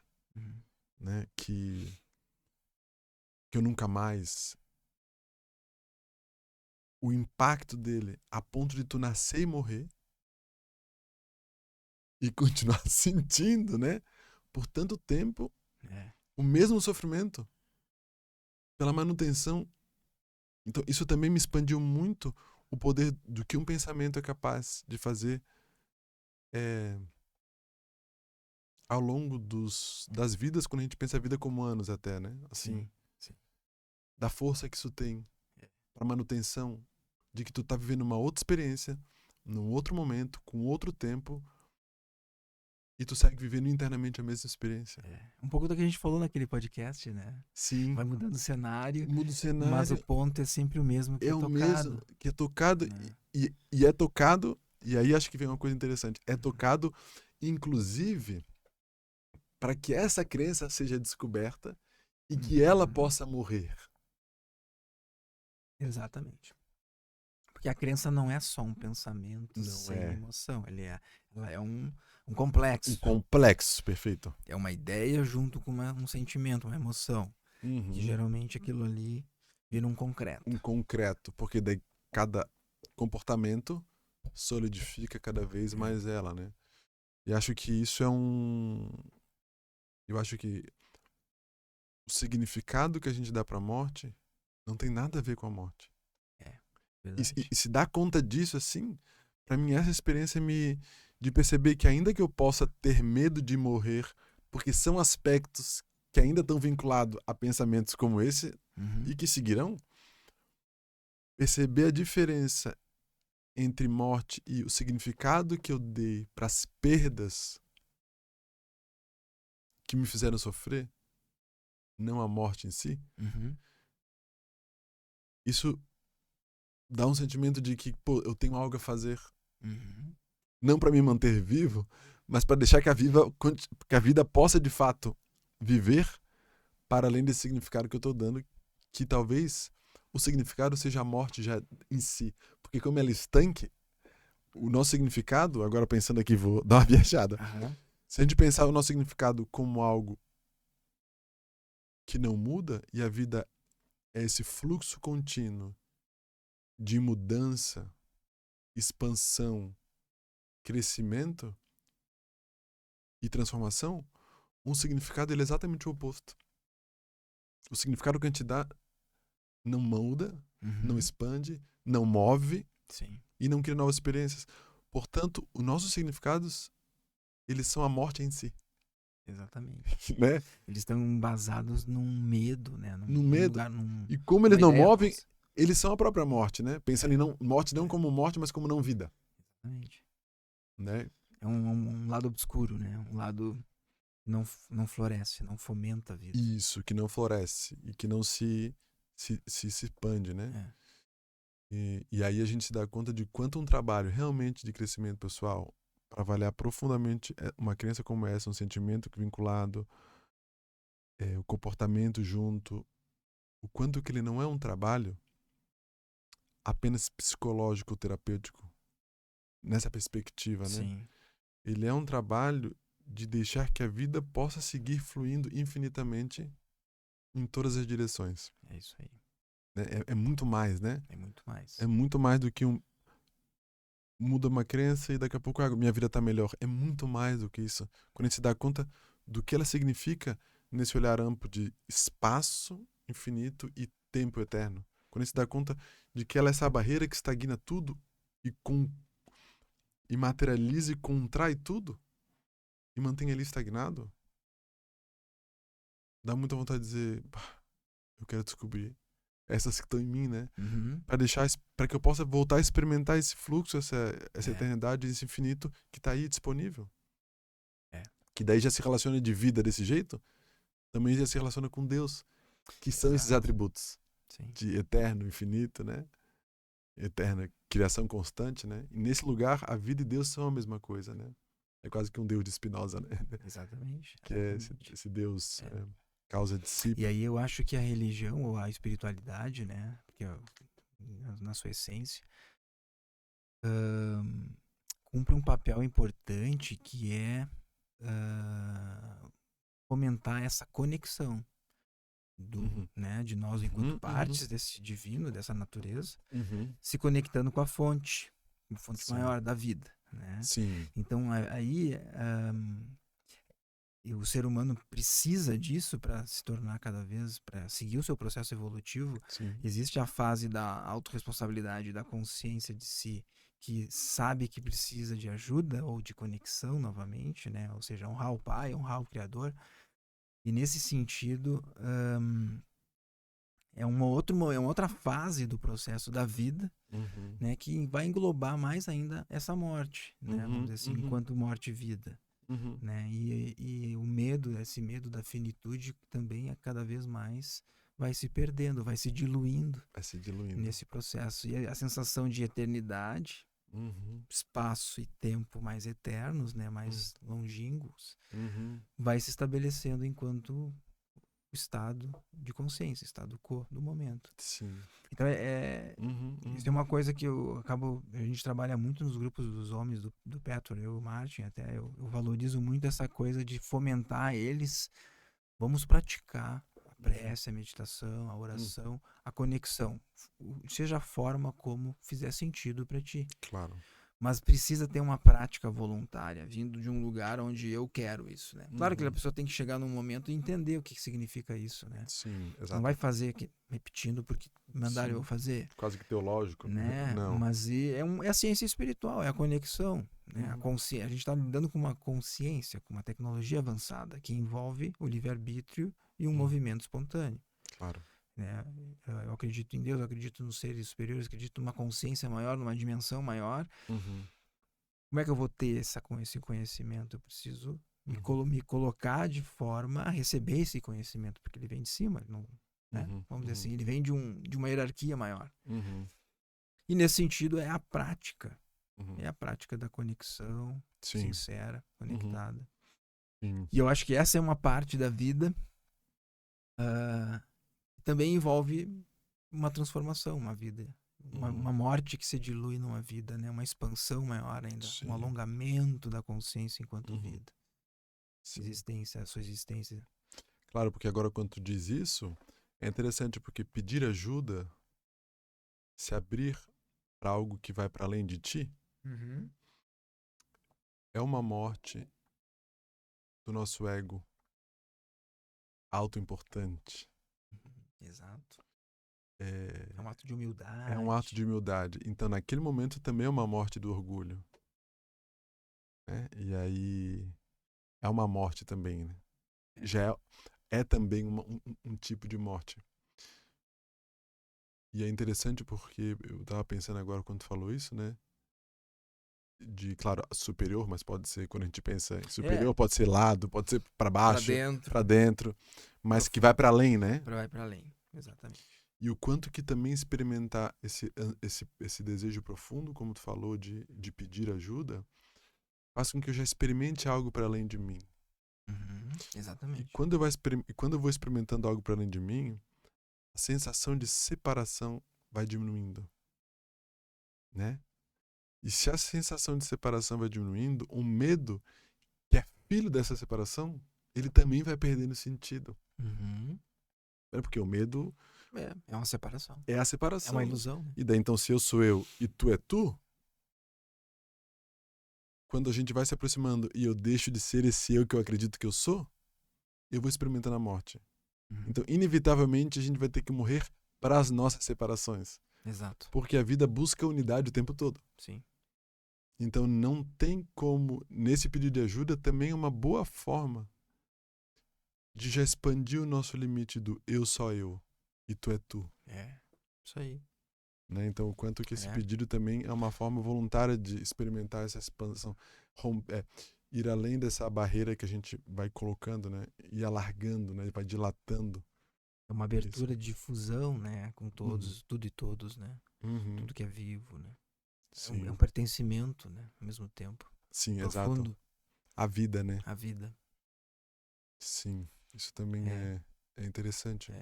né? Que eu nunca mais... O impacto dele a ponto de tu nascer e morrer e continuar sentindo, né? Por tanto tempo, o mesmo sofrimento pela manutenção. Então, isso também me expandiu muito o poder do que um pensamento é capaz de fazer ao longo das vidas, quando a gente pensa a vida como anos até, né? Assim, sim. Da força que isso tem para manutenção de que tu tá vivendo uma outra experiência, num outro momento, com outro tempo, e tu segue vivendo internamente a mesma experiência. Um pouco do que a gente falou naquele podcast, né? Sim. Vai mudando o cenário. Muda o cenário. Mas o ponto é sempre o mesmo que é tocado. O mesmo que é tocado. E é tocado, e aí acho que vem uma coisa interessante. É tocado, inclusive, para que essa crença seja descoberta e que ela possa morrer. Exatamente. Porque a crença não é só um pensamento sem emoção. Ela é um complexo. Um complexo, perfeito. É uma ideia junto com um sentimento, uma emoção. Que geralmente aquilo ali vira um concreto. Um concreto, porque daí cada comportamento solidifica cada vez mais ela, né? E acho que isso é Eu acho que o significado que a gente dá pra morte não tem nada a ver com a morte. E se dar conta disso, assim, pra mim essa experiência de perceber que ainda que eu possa ter medo de morrer, porque são aspectos que ainda estão vinculados a pensamentos como esse e que seguirão, perceber a diferença entre morte e o significado que eu dei para as perdas que me fizeram sofrer, não a morte em si, isso dá um sentimento de que, pô, eu tenho algo a fazer. Não para me manter vivo, mas para deixar que a vida possa de fato viver para além desse significado que eu estou dando, que talvez o significado seja a morte já em si. Porque como ela é estanque, o nosso significado, agora pensando aqui, vou dar uma viajada. Se a gente pensar o nosso significado como algo que não muda, e a vida é esse fluxo contínuo de mudança, expansão, crescimento e transformação, um significado ele é exatamente o oposto. O significado que a gente dá não muda, não expande, não move e não cria novas experiências. Portanto, os nossos significados, eles são a morte em si. Exatamente. Né? Eles estão embasados num medo, né? No medo. Lugar, E como eles não movem, falsa. eles são a própria morte, né? Pensando em não, morte não como morte, mas como não vida. Exatamente. Né? É um lado obscuro, né? Um lado não floresce, não fomenta a vida. Isso, que não floresce e que não se expande, né? É. E aí a gente se dá conta de quanto um trabalho realmente de crescimento pessoal, para avaliar profundamente uma crença como essa, um sentimento vinculado, o comportamento junto, o quanto que ele não é um trabalho apenas psicológico ou terapêutico, nessa perspectiva, né? Sim. Ele é um trabalho de deixar que a vida possa seguir fluindo infinitamente em todas as direções. É isso aí. É muito mais, né? É muito mais. É muito mais do que muda uma crença e daqui a pouco minha vida está melhor. É muito mais do que isso. Quando a gente se dá conta do que ela significa nesse olhar amplo de espaço infinito e tempo eterno. Quando a gente se dá conta de que ela é essa barreira que estagna tudo e materializa e contrai tudo e mantém ali estagnado, dá muita vontade de dizer, eu quero descobrir essas que estão em mim, né? Uhum. Para que eu possa voltar a experimentar esse fluxo, essa eternidade, esse infinito que está aí disponível. Que daí já se relaciona de vida desse jeito, também já se relaciona com Deus, que são esses atributos. Sim. De eterno, infinito, né? Eterna criação constante, né? E nesse lugar, a vida e Deus são a mesma coisa, né? É quase que um Deus de Spinoza, né? Exatamente. Que é esse Deus causa de si. E aí eu acho que a religião ou a espiritualidade, né? Porque na sua essência, cumpre um papel importante que é fomentar essa conexão né, de nós enquanto partes desse divino, dessa natureza, se conectando com a fonte maior da vida, né? Sim. Então aí o ser humano precisa disso para se tornar cada vez, para seguir o seu processo evolutivo. Sim. Existe a fase da autorresponsabilidade, da consciência de si, que sabe que precisa de ajuda ou de conexão novamente, né? Ou seja, honrar o pai, honrar o criador. E nesse sentido, é uma outra fase do processo da vida, né, que vai englobar mais ainda essa morte, né, vamos dizer assim, enquanto morte e vida. Né, e o medo, esse medo da finitude também é cada vez mais vai se perdendo, vai se diluindo nesse processo. E a sensação de eternidade, espaço e tempo mais eternos, né, mais longínquos, vai se estabelecendo enquanto estado de consciência, estado quo do momento. Sim. Então isso é uma coisa que a gente trabalha muito nos grupos dos homens do Petor, eu e o Martin, até eu valorizo muito essa coisa de fomentar eles, vamos praticar a prece, a meditação, a oração, a conexão, seja a forma como fizer sentido para ti. Claro. Mas precisa ter uma prática voluntária, vindo de um lugar onde eu quero isso, né? Claro que a pessoa tem que chegar num momento e entender o que significa isso, né? Sim, exato. Não vai fazer repetindo porque mandaram eu fazer. Quase que teológico. Né? Não. Mas é a ciência espiritual, é a conexão. Né? A gente está lidando com uma consciência, com uma tecnologia avançada que envolve o livre-arbítrio e um movimento espontâneo. Claro. Né? Eu acredito em Deus, eu acredito nos seres superiores, acredito numa consciência maior, numa dimensão maior. Como é que eu vou ter esse conhecimento? Eu preciso me colocar de forma a receber esse conhecimento, porque ele vem de cima, não, né? Vamos dizer assim, ele vem de uma hierarquia maior. E nesse sentido é a prática. É a prática da conexão sincera, conectada. E eu acho que essa é uma parte da vida também envolve uma transformação, uma vida, uma morte que se dilui numa vida, né? Uma expansão maior ainda, um alongamento da consciência enquanto vida. A sua existência. Claro, porque agora quando tu diz isso, é interessante porque pedir ajuda, se abrir para algo que vai para além de ti, é uma morte do nosso ego autoimportante. Exato. É um ato de humildade. É um ato de humildade. Então, naquele momento, também é uma morte do orgulho. E aí... é uma morte também, né? Já é também um tipo de morte. E é interessante porque eu estava pensando agora quando tu falou isso, né? Claro, superior, mas pode ser, quando a gente pensa em superior, pode ser lado, pode ser para baixo, para dentro, mas que vai para além, né? Vai para além, exatamente. E o quanto que também experimentar esse desejo profundo, como tu falou, de pedir ajuda, faz com que eu já experimente algo para além de mim. Exatamente. E quando eu vou experimentando algo para além de mim, a sensação de separação vai diminuindo, né? E se a sensação de separação vai diminuindo, o medo, que é filho dessa separação, ele também vai perdendo sentido. É porque o medo é uma separação. É a separação. É uma ilusão. Né? E daí, então, se eu sou eu e tu é tu, quando a gente vai se aproximando e eu deixo de ser esse eu que eu acredito que eu sou, eu vou experimentando a morte. Então, inevitavelmente, a gente vai ter que morrer para as nossas separações. Exato. Porque a vida busca unidade o tempo todo. Sim. Então, não tem como, nesse pedido de ajuda, também uma boa forma de já expandir o nosso limite do eu só eu e tu é tu. Isso aí. Né? Então, o quanto que esse pedido também é uma forma voluntária de experimentar essa expansão, ir além dessa barreira que a gente vai colocando, né? E alargando, né? Vai dilatando. É uma abertura de fusão, né? Com todos, tudo e todos, né? Tudo que é vivo, né? Sim. É um pertencimento, né? Ao mesmo tempo. Sim, profundo. Exato. A vida, né? A vida. Sim, isso também é interessante.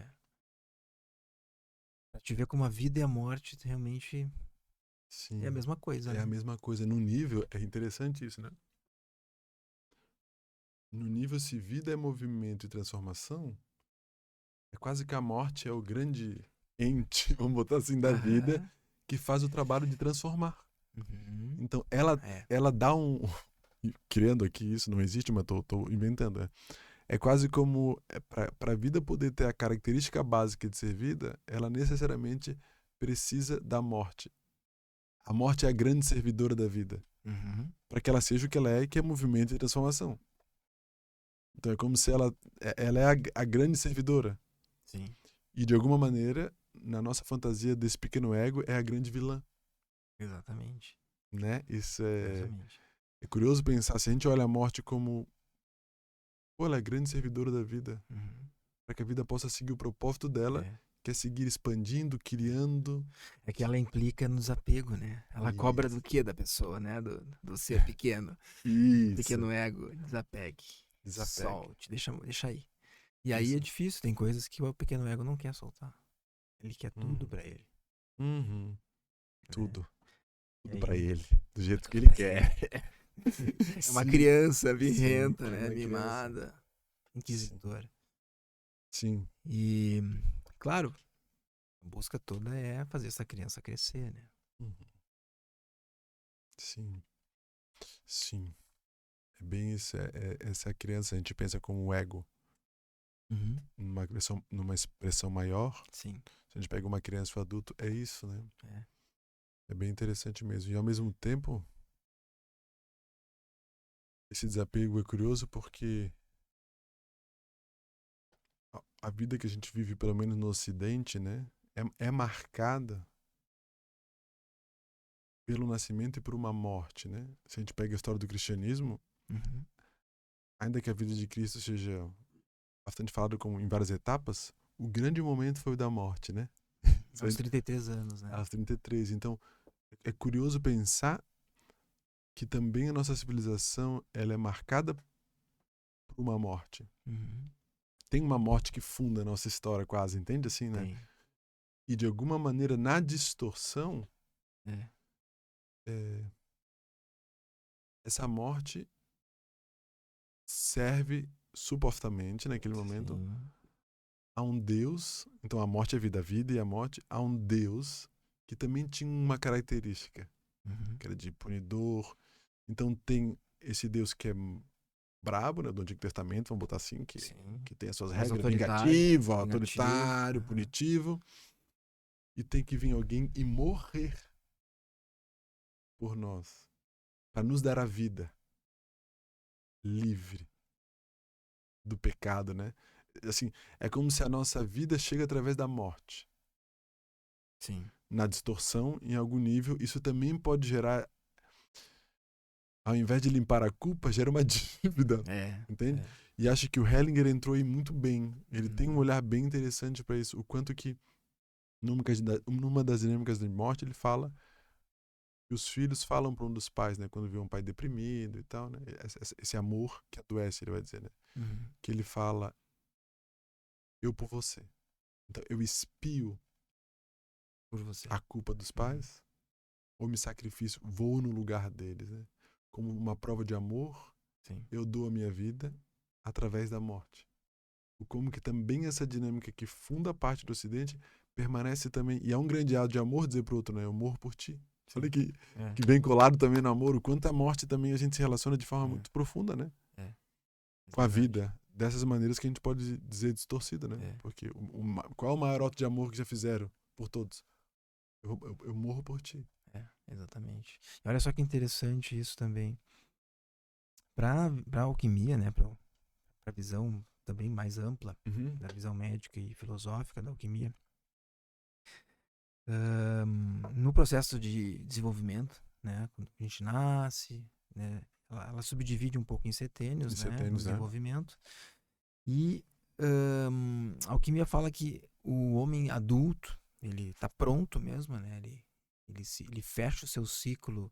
Pra te ver como a vida e a morte realmente é a mesma coisa. É a mesma coisa. No nível, é interessante isso, né? No nível se vida é movimento e transformação, é quase que a morte é o grande ente, vamos botar assim, da vida, que faz o trabalho de transformar. Então, ela dá um... Criando aqui isso, não existe, mas tô inventando. É quase como, para a vida poder ter a característica básica de ser vida, ela necessariamente precisa da morte. A morte é a grande servidora da vida. Para que ela seja o que ela é, que é movimento e transformação. Então é como se ela é a grande servidora. Sim. E de alguma maneira, na nossa fantasia desse pequeno ego, é a grande vilã. Exatamente. Né? Isso Exatamente. é curioso pensar, se a gente olha a morte como ela é a grande servidora da vida. Para que a vida possa seguir o propósito dela, que é seguir expandindo, criando. É que ela implica no desapego, né? Ela cobra do quê da pessoa, né? Do ser pequeno. Isso. Pequeno ego, desapegue. Solte, deixa aí. E aí é difícil, tem coisas que o pequeno ego não quer soltar. Ele quer tudo pra ele. Tudo. Tudo aí, pra ele. Do jeito que ele quer. É uma criança birrenta, né? Mimada. Inquisitora. Sim. E, claro, a busca toda é fazer essa criança crescer, né? Sim. Sim. É bem isso. Essa criança, a gente pensa como o ego. Numa expressão maior. Sim. Se a gente pega uma criança e um adulto, é isso, né? É bem interessante mesmo. E ao mesmo tempo, esse desapego é curioso porque a vida que a gente vive, pelo menos no Ocidente, né, é marcada pelo nascimento e por uma morte, né? Se a gente pega a história do cristianismo, ainda que a vida de Cristo seja bastante falada como em várias etapas, o grande momento foi o da morte, né? Aos 33 anos, né? Aos 33. Então, é curioso pensar que também a nossa civilização ela é marcada por uma morte. Tem uma morte que funda a nossa história quase, entende assim, né? Tem. E de alguma maneira, na distorção, essa morte serve supostamente, naquele momento, a um Deus. Então a morte é vida, a vida e a morte, a um Deus que também tinha uma característica, que era de punidor. Então tem esse Deus que é brabo, né, do Antigo Testamento, vamos botar assim, que tem as suas regras, vingativo, autoritário, punitivo. E tem que vir alguém e morrer por nós, para nos dar a vida livre, do pecado, né? Assim, é como se a nossa vida chega através da morte. Sim. Na distorção, em algum nível, isso também pode gerar, ao invés de limpar a culpa, gera uma dívida, entende? E acho que o Hellinger entrou aí muito bem. Ele tem um olhar bem interessante para isso. O quanto que, numa das dinâmicas de morte, ele fala que os filhos falam para um dos pais, né? Quando vê um pai deprimido e tal, né? Esse amor que adoece, ele vai dizer, né? Que ele fala, eu por você. Então, eu espio por você a culpa dos pais, ou me sacrifício, vou no lugar deles, né? Como uma prova de amor, eu dou a minha vida através da morte. Como que também essa dinâmica que funda parte do Ocidente permanece também, e é um grande ato de amor dizer pro outro, né? Eu morro por ti. Sim. Olha que vem colado também no amor, o quanto a morte também a gente se relaciona de forma muito profunda, né? Com a vida. Dessas maneiras que a gente pode dizer distorcida, né? Porque qual é o maior ato de amor que já fizeram por todos? Eu morro por ti. Exatamente. E olha só que interessante isso também. Para a alquimia, né? Para a visão também mais ampla da visão médica e filosófica da alquimia, no processo de desenvolvimento, né? Quando a gente nasce, né? Ela subdivide um pouco em setênios, né? No desenvolvimento. E a alquimia fala que o homem adulto, ele está pronto mesmo, né? Ele fecha o seu ciclo,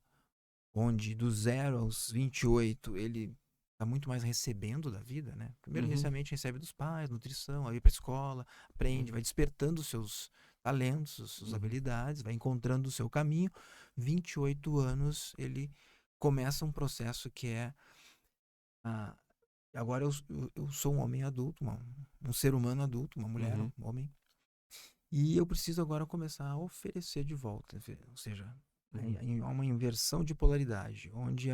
onde do 0 aos 28 ele está muito mais recebendo da vida, né? Primeiro, inicialmente, recebe dos pais, nutrição, aí vai para a escola, aprende, vai despertando os seus talentos, as suas habilidades, vai encontrando o seu caminho. 28 anos, ele começa um processo que é... agora eu sou um homem adulto, um ser humano adulto, uma mulher, um homem, e eu preciso agora começar a oferecer de volta, ou seja, há uma inversão de polaridade, onde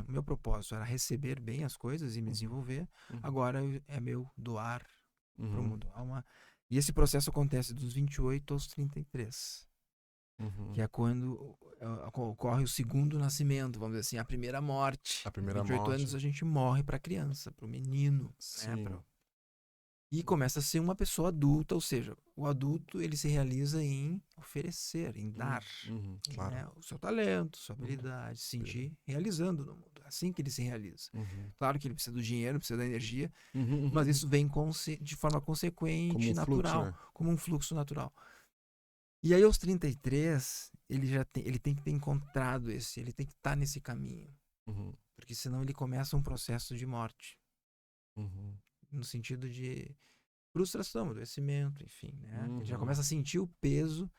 meu propósito era receber bem as coisas e me desenvolver, agora é meu doar para o mundo. E esse processo acontece dos 28 aos 33, que é quando ocorre o segundo nascimento, vamos dizer assim, a primeira morte. A primeira 28 morte. anos a gente morre para a criança, para o menino, né? E começa a ser uma pessoa adulta, ou seja, o adulto ele se realiza em oferecer, em dar, claro. né? O seu talento, sua habilidade, se sentir realizando no mundo. É assim que ele se realiza. Claro que ele precisa do dinheiro, precisa da energia, mas isso vem de forma consequente, como natural, fluxo, né? como um fluxo natural. E aí aos 33, ele tem que ter encontrado ele tem que estar nesse caminho. Porque senão ele começa um processo de morte. No sentido de frustração, adoecimento, enfim, né? Ele já começa a sentir o peso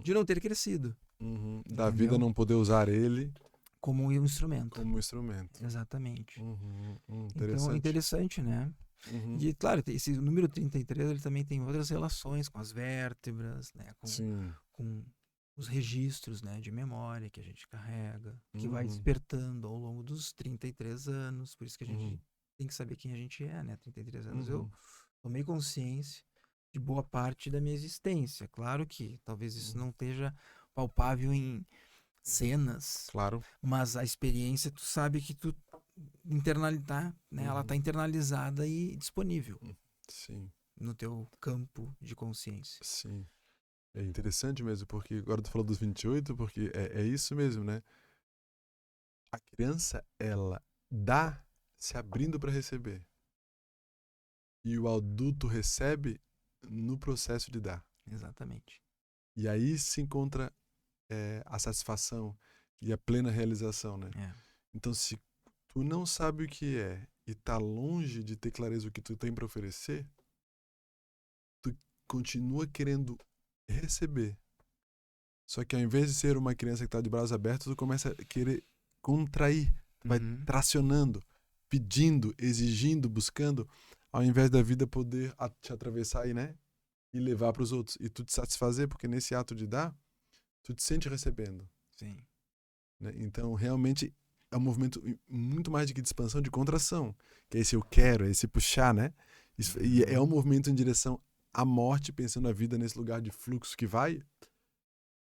de não ter crescido. Da vida não poder usar ele como um instrumento. Como instrumento. Exatamente. Interessante. Então é interessante, né? E claro, esse número 33 ele também tem outras relações com as vértebras, né? Com os registros, né, de memória que a gente carrega, que vai despertando ao longo dos 33 anos. Por isso que a gente tem que saber quem a gente é, né? 33 anos eu tomei consciência de boa parte da minha existência. Claro que talvez isso não esteja palpável em cenas, claro, mas a experiência tu sabe que tu internalizar, né? Ela está internalizada e disponível. Sim. No teu campo de consciência. Sim. É interessante mesmo, porque agora tu falou dos 28, porque é isso mesmo, né? A criança, ela dá se abrindo para receber. E o adulto recebe no processo de dar. Exatamente. E aí se encontra a satisfação e a plena realização, né? Então, se tu não sabe o que é e tá longe de ter clareza o que tu tem para oferecer, tu continua querendo receber. Só que ao invés de ser uma criança que tá de braços abertos, tu começa a querer contrair. Tu vai tracionando, pedindo, exigindo, buscando, ao invés da vida poder te atravessar aí, né? E levar para os outros. E tu te satisfazer, porque nesse ato de dar, tu te sente recebendo. Sim. Né? Então, realmente, é um movimento muito mais de que de expansão, de contração. Que é esse eu quero, é esse puxar, né? Isso, e é um movimento em direção à morte, pensando a vida nesse lugar de fluxo que vai.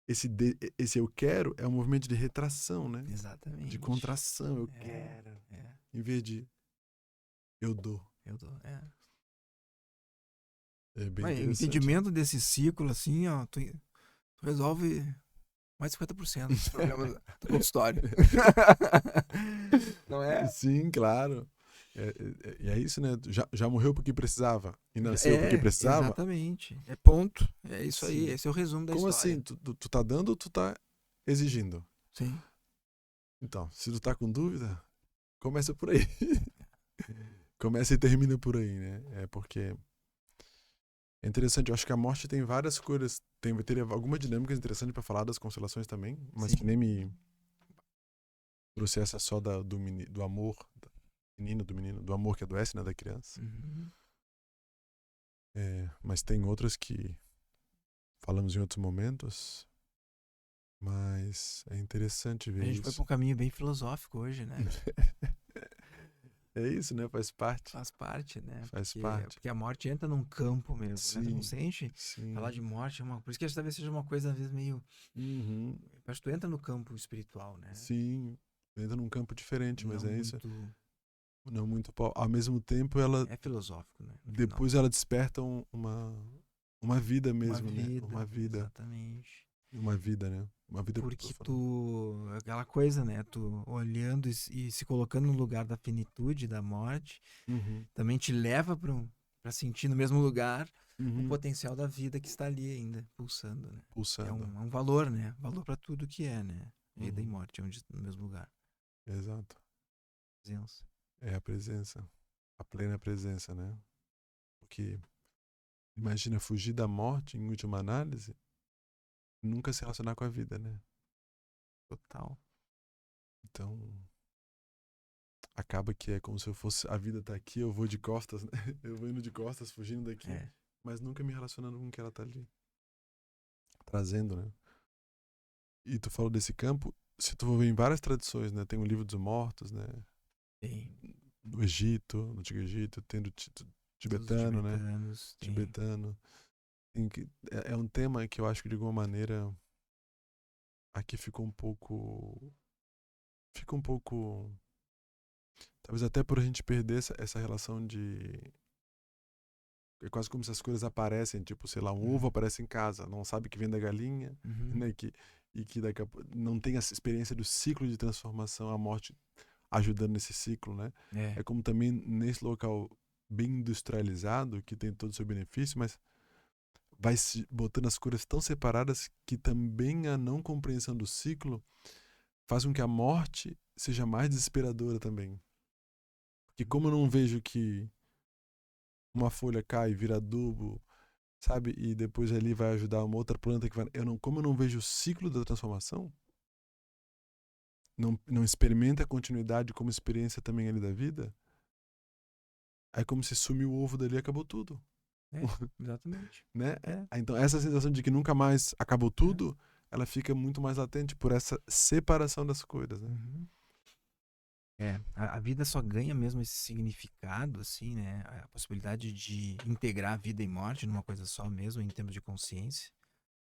Esse eu quero é um movimento de retração, né? Exatamente. De contração, eu quero. Em vez de eu dou. É bem Mas o interessante. entendimento desse ciclo, assim, ó, tu resolve mais de 50% dos problemas do consultório. Não é? Sim, claro. E é isso, né? Já morreu porque precisava e nasceu porque precisava? Exatamente. É ponto. É isso aí. Sim. Esse é o resumo da Como história. assim? Tu tá dando ou tu tá exigindo? Sim. Então, se tu tá com dúvida, começa por aí. Começa e termina por aí, né? É porque é interessante. Eu acho que a morte tem várias coisas. Teria algumas dinâmicas interessantes pra falar das constelações também, mas Sim. que nem me trouxe essa só do amor, do menino, do amor que adoece, né? Da criança. Uhum. Mas tem outras que falamos em outros momentos. Mas é interessante A ver gente foi isso. para um caminho bem filosófico hoje, né? É isso, né? Faz parte. Faz parte, né? Faz parte. Porque a morte entra num campo mesmo, né? Tu não Sim, sente? sim. Falar de morte é uma... Por isso que talvez seja uma coisa, às vezes, meio... Uhum. Acho que tu entra no campo espiritual, né? Sim. Entra num campo diferente, mas Não é isso. muito... Não muito. Ao mesmo tempo, ela. É filosófico, né? No Depois final. ela desperta uma vida mesmo, Uma né? vida, Uma vida. exatamente. Uma vida, né? Uma vida Porque profunda. tu... Aquela coisa, né? Tu olhando e se colocando no lugar da finitude, da morte, Uhum. também te leva pra sentir no mesmo lugar o Uhum. potencial da vida que está ali ainda, pulsando, né? Pulsando. É um valor, né? Valor pra tudo que é, né? Vida e Uhum. morte, onde no mesmo lugar. Exato. Presença. É a presença. A plena presença, né? Porque imagina fugir da morte, em última análise, nunca se relacionar com a vida, né? Total. Então, acaba que é como se eu fosse, a vida tá aqui, eu vou de costas, né? Eu vou indo de costas, fugindo daqui, mas nunca me relacionando com o que ela tá ali trazendo, né? E tu falou desse campo, se tu for ver em várias tradições, né? Tem o livro dos mortos, né? Tem. No Egito, no Antigo Egito, tem do tibetano, né? Tibetano. É um tema que eu acho que de alguma maneira aqui ficou um pouco talvez até por a gente perder essa relação de é quase como se as coisas aparecem, tipo, sei lá, um ovo aparece em casa, não sabe que vem da galinha, né? E que daqui a pouco não tem essa experiência do ciclo de transformação, a morte ajudando nesse ciclo, né? É como também nesse local bem industrializado, que tem todo o seu benefício, mas vai se botando as coisas tão separadas que também a não compreensão do ciclo faz com que a morte seja mais desesperadora também. Porque como eu não vejo que uma folha cai, vira adubo, sabe? E depois ali vai ajudar uma outra planta que vai... Como eu não vejo o ciclo da transformação, não experimenta a continuidade como experiência também ali da vida, é como se sumiu o ovo dali e acabou tudo. Exatamente. Né? Então essa sensação de que nunca mais acabou tudo, ela fica muito mais latente por essa separação das coisas, né? A vida só ganha mesmo esse significado, assim, né? A possibilidade de integrar vida e morte numa coisa só mesmo, em termos de consciência,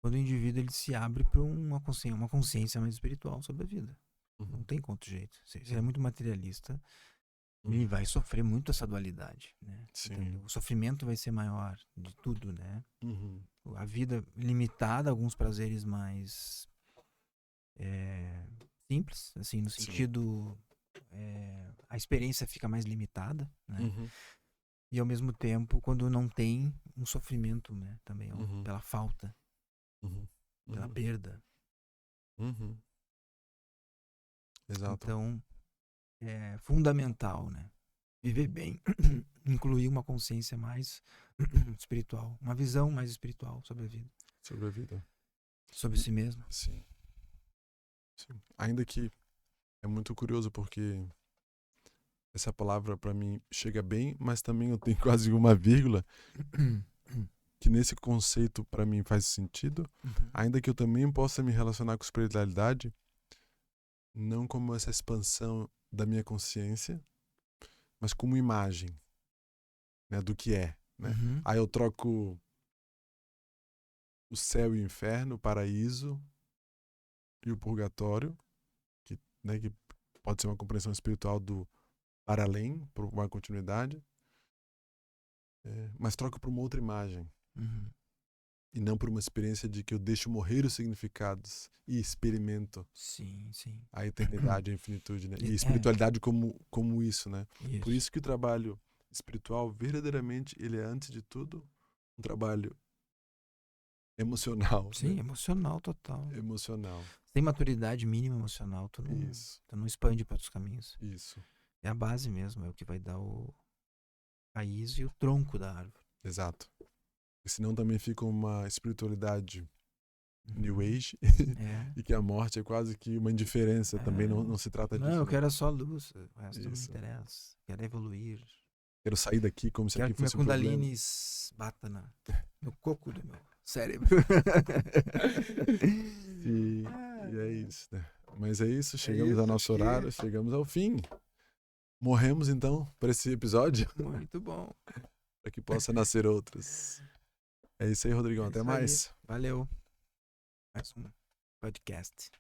quando o indivíduo ele se abre para uma consciência mais espiritual sobre a vida. Não tem outro jeito. Se ele é muito materialista, ele vai sofrer muito essa dualidade, né? O sofrimento vai ser maior de tudo, né? A vida limitada, alguns prazeres mais simples, assim, no sentido a experiência fica mais limitada, né? E ao mesmo tempo, quando não tem um sofrimento, né? Também pela falta, pela perda. Exato. Então, é fundamental, né? Viver bem, incluir uma consciência mais espiritual, uma visão mais espiritual sobre a vida. Sobre a vida. Sobre si mesmo. Sim. Ainda que é muito curioso porque essa palavra para mim chega bem, mas também eu tenho quase uma vírgula que nesse conceito para mim faz sentido, ainda que eu também possa me relacionar com espiritualidade não como essa expansão da minha consciência, mas como imagem, né, do que é, né? Aí eu troco o céu e o inferno, o paraíso e o purgatório, que, né, que pode ser uma compreensão espiritual do para além, por uma continuidade. mas troco por uma outra imagem. Uhum. E não por uma experiência de que eu deixo morrer os significados e experimento Sim. a eternidade, a infinitude, né? E a espiritualidade como isso, né? Isso. Por isso que o trabalho espiritual, verdadeiramente, ele é, antes de tudo, um trabalho emocional. Sim, né? emocional total. Emocional. Sem maturidade mínima emocional, tu não expande para outros caminhos. Isso. É a base mesmo, é o que vai dar o raiz e o tronco da árvore. Exato. Porque senão também fica uma espiritualidade New Age e que a morte é quase que uma indiferença. Também não se trata disso. Não, eu quero só luz, o resto não me interessa. Quero evoluir. Quero sair daqui como se aqui fosse um problema. Quero que minha Kundalini bata no coco do meu cérebro. E é isso, né? Mas é isso, chegamos ao nosso horário, chegamos ao fim. Morremos então para esse episódio. Muito bom. Para que possa nascer outros. É isso aí, Rodrigão. Até mais. Valeu. Mais um podcast.